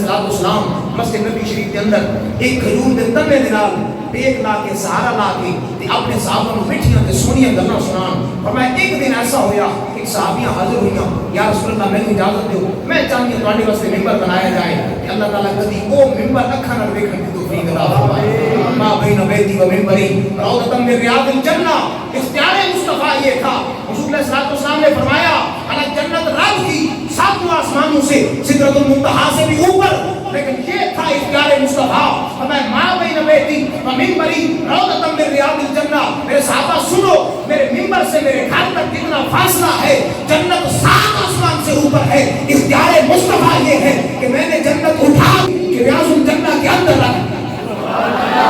अलैहिस्सलाम मस्जिद नबी शरीफ के अंदर एक खजूर के तने दे नाल टेक ला के सहारा ला के ते अपने साहबों को मिठियां ते सोहणियां गल्लां सुनान। और मैं एक दिन ऐसा होया एक सहाबियां हाजिर हुईयां, या रसूल अल्लाह मैनूं इजाजत दिओ मैं चाहती हूं तुहाडे वास्ते मिंबर बनाया जाए कि अल्लाह ताला कदी ओ मिंबर अखां नाल वेखण दी तौफीक अता फरमाए। मा बैन बैती व मिंबरी रौदतम मिन रियादिल जन्नह, इख्तियार मुस्तफा ये था। हुजूर अलैहिस्सलाम ने फरमाया अला जन्नत रब की सातों आसमानों से सिदरतुल मुंतहा से भी ऊपर, लेकिन ये था इख्तियार मुस्तफा। मैं मा बैन बैती व मिंबरी रौदतम मिन रियादिल जन्नह, मेरे सहाबा सुनो, मेरे मिंबर से मेरे घर तक कितना फासला है, जन्नत 7 आसमान से ऊपर है। इख्तियार मुस्तफा ये है कि मैंने जन्नत उठा के रियाजुल जन्नह के अंदर रख दिया।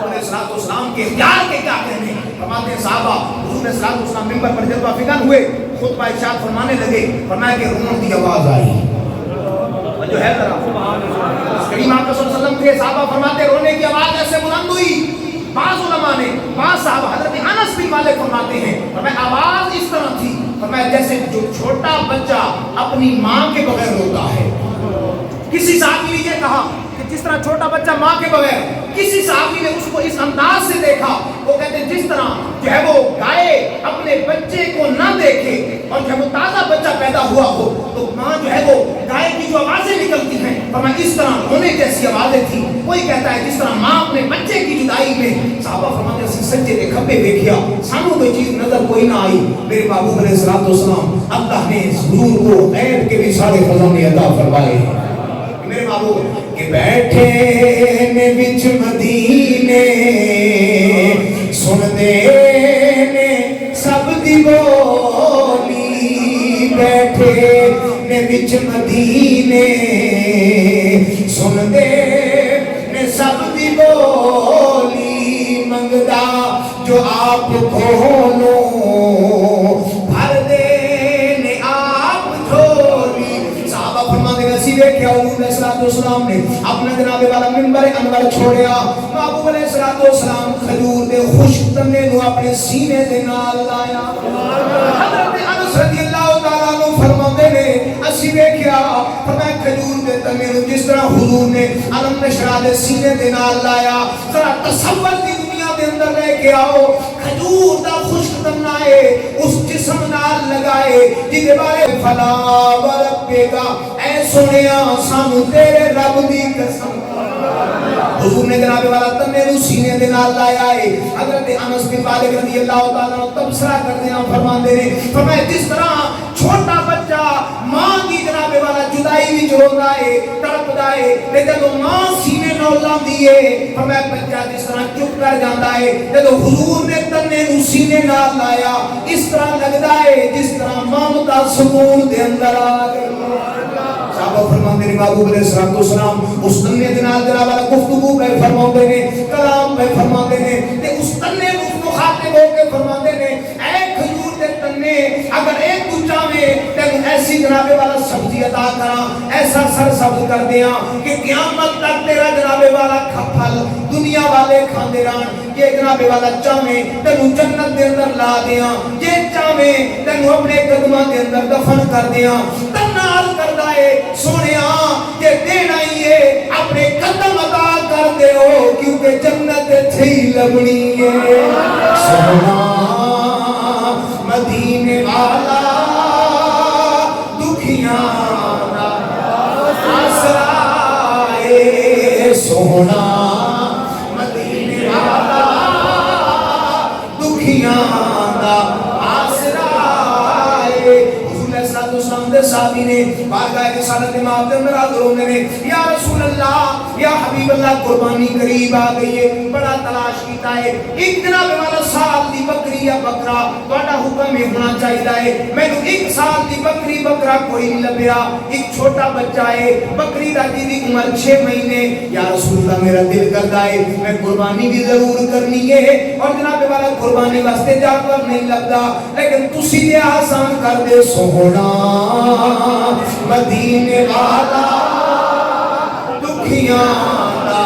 अलैहिस्सलाम के इख्तियार के क्या कहने। फरमाते हैं साहबा हुजूर अलैहिस्सलाम मिंबर पर जब फिगान हुए खुतबा इरशाद फरमाने लगे, फरमाया कि रोने की आवाज आई। जो है जरा करीम आका सल्लल्लाहु अलैहि वसल्लम के साहबा फरमाते रोने की आवाज ऐसे बुलंद हुई। बाज़ उलमा ने बाज़ साहबा हजरत अनस बिन मालिक फरमाते हैं फरमाया आवाज इस तरह थी, फरमाया जैसे जो छोटा बच्चा अपनी माँ के बगैर रोता है। किसी साहबी ने ये कहा कि जिस तरह छोटा बच्चा माँ के बगैर, किसी साहबी ने उसको इस अंदाज से देखा, वो कहते जिस तरह जो है वो गाय अपने बच्चे को ना देखे और जब वो ताजा बच्चा पैदा हुआ हो तो माँ जो है वो गाय की जो आवाजें निकलती हैं फरमाया इस तरह रोने जैसी आवाजें थी। कोई कहता है जिस तरह माँ अपने बच्चे की जुदाई में। साहबा फरमाते हैं सच्चे ने खब्बे देखिया सानू कोई चीज नजर कोई ना आई। मेरे महबूब अलैहिस्सलाम अल्लाह ने हुजूर को गैब के भी सारे खजाने अता फरमाए। मेरे महबूब के बैठे ने विच मदीने सुन दे ने सब दी बोली, बैठे ने विच मदीने सुन दे ने सब दी बोली, मंगदा जो आप खोलो भर दे ने आप झोली। साहबा फरमाते हैं सीधे क्या अलैहिस्सलाम ने अपना जनाबे वाला मिंबर अनवर छोड़िया, महबूब अलैहिस्सलाम खजूर दे खुश्क तने नु अपने सीने दे नाल लाया। हजरत अनस रज़ियल्लाहु तआला नु फरमाते ने असी देखिया फरमाया खजूर दे तने नु जिस तरह हुजूर ने अलम नशरा दे सीने दे नाल लाया। जरा तसव्वुर दी दुनिया दे अंदर लेके आओ, खजूर दा खुश्क तन्ना है उस जिस्म नाल लगाए जिदे बारे फला व रब्बिका ऐ सुनिया सानू तेरे रब दी कसम। हुजूर ने जनाबे वाला तन्ने नु सीने दे नाल लाया है। हजरत अनस बिन मालिक रज़ियल्लाहु तआला तबसरा करदे हैं फरमांदे ने फरमाया जिस तरह छोटा बच्चा मां की जनाबे वाला जुदाई विच रोंदा है तड़पदा है ते जदों मां सीने नाल लांदी है फरमाया बच्चा जिस तरह चुप कर जांदा है, जदों हुजूर ने तन्ने नु सीने नाल लाया इस तरह लगदा है जिस तरह ममता सुकून दे अंदर आ गई। साहबा फरमाते ने महबूब अलैहिस्सलाम उस तन्ने दे नाल जनाब वाला गुफ्तगू पे फरमाते ने कलाम पे फरमाते ने ते उस तन्ने को मुखातिब होके फरमाते ने ऐ खजूर दे तन्ने अगर एक तू चाहे तेन ऐसी जनाबे वाला सब्जी अता करा, ऐसा सर सब्ज कर दिया कि क़यामत तक तेरा जनाबे वाला फल दुनिया वाले खांदे रहन। ये जनाबे वाला चाहे तेनू जन्नत दे अंदर ला दिया, जे चाहे तेनू अपने कदमां दे अंदर दफन कर दिया। तन्नाल करदा है सोनिया जे देना ही है अपने कदम अता कर दे हो क्योंकि जन्नत थी लबनी है। सोना मदीने वाला दुखियां दा आसरा है, सोना मदीने वाला दुखियां दा आसरा है। साहबी ने बारगाह रिसालत इमाम दे अंदर हाजिर होने ने या रसूल अल्लाह या हबीब अल्लाह कुर्बानी करीब आ गई है, बड़ा तलाश कीता है, एक जनाब वाला साल दी बकरी या बकरा ਤੁਹਾਡਾ हुक्म ही होना चाहिए है। मैनू एक साल दी बकरी बकरा कोई नहीं लभया, एक छोटा बच्चा है बकरी दा दी उम्र 6 महीने। या रसूल अल्लाह मेरा दिल करदा है मैं कुर्बानी भी जरूर करनी है और जनाब वाला कुर्बानी वास्ते जानवर नहीं लगदा, लेकिन तुसी ये आसान कर दे सोना मदीने वाला दुखियां दा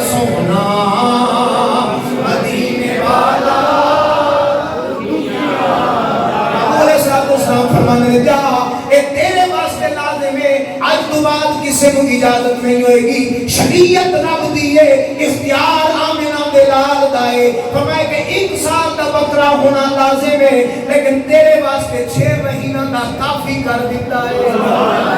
सोना मदीने वाला दुखियां दा। फरमाने जा ए तेरे वास्ते लाज़िम है आज تو بعد کسی کو اجازت نہیں ہوئے گی. شریعت رب دیئے, اختیار آمنہ دلال دائے. فرمائے کہ 1 سال دا بکرا ہونا لازم ہے, لیکن تیرے واسطے 6 مہینہ دا کافی کر دیتا ہے.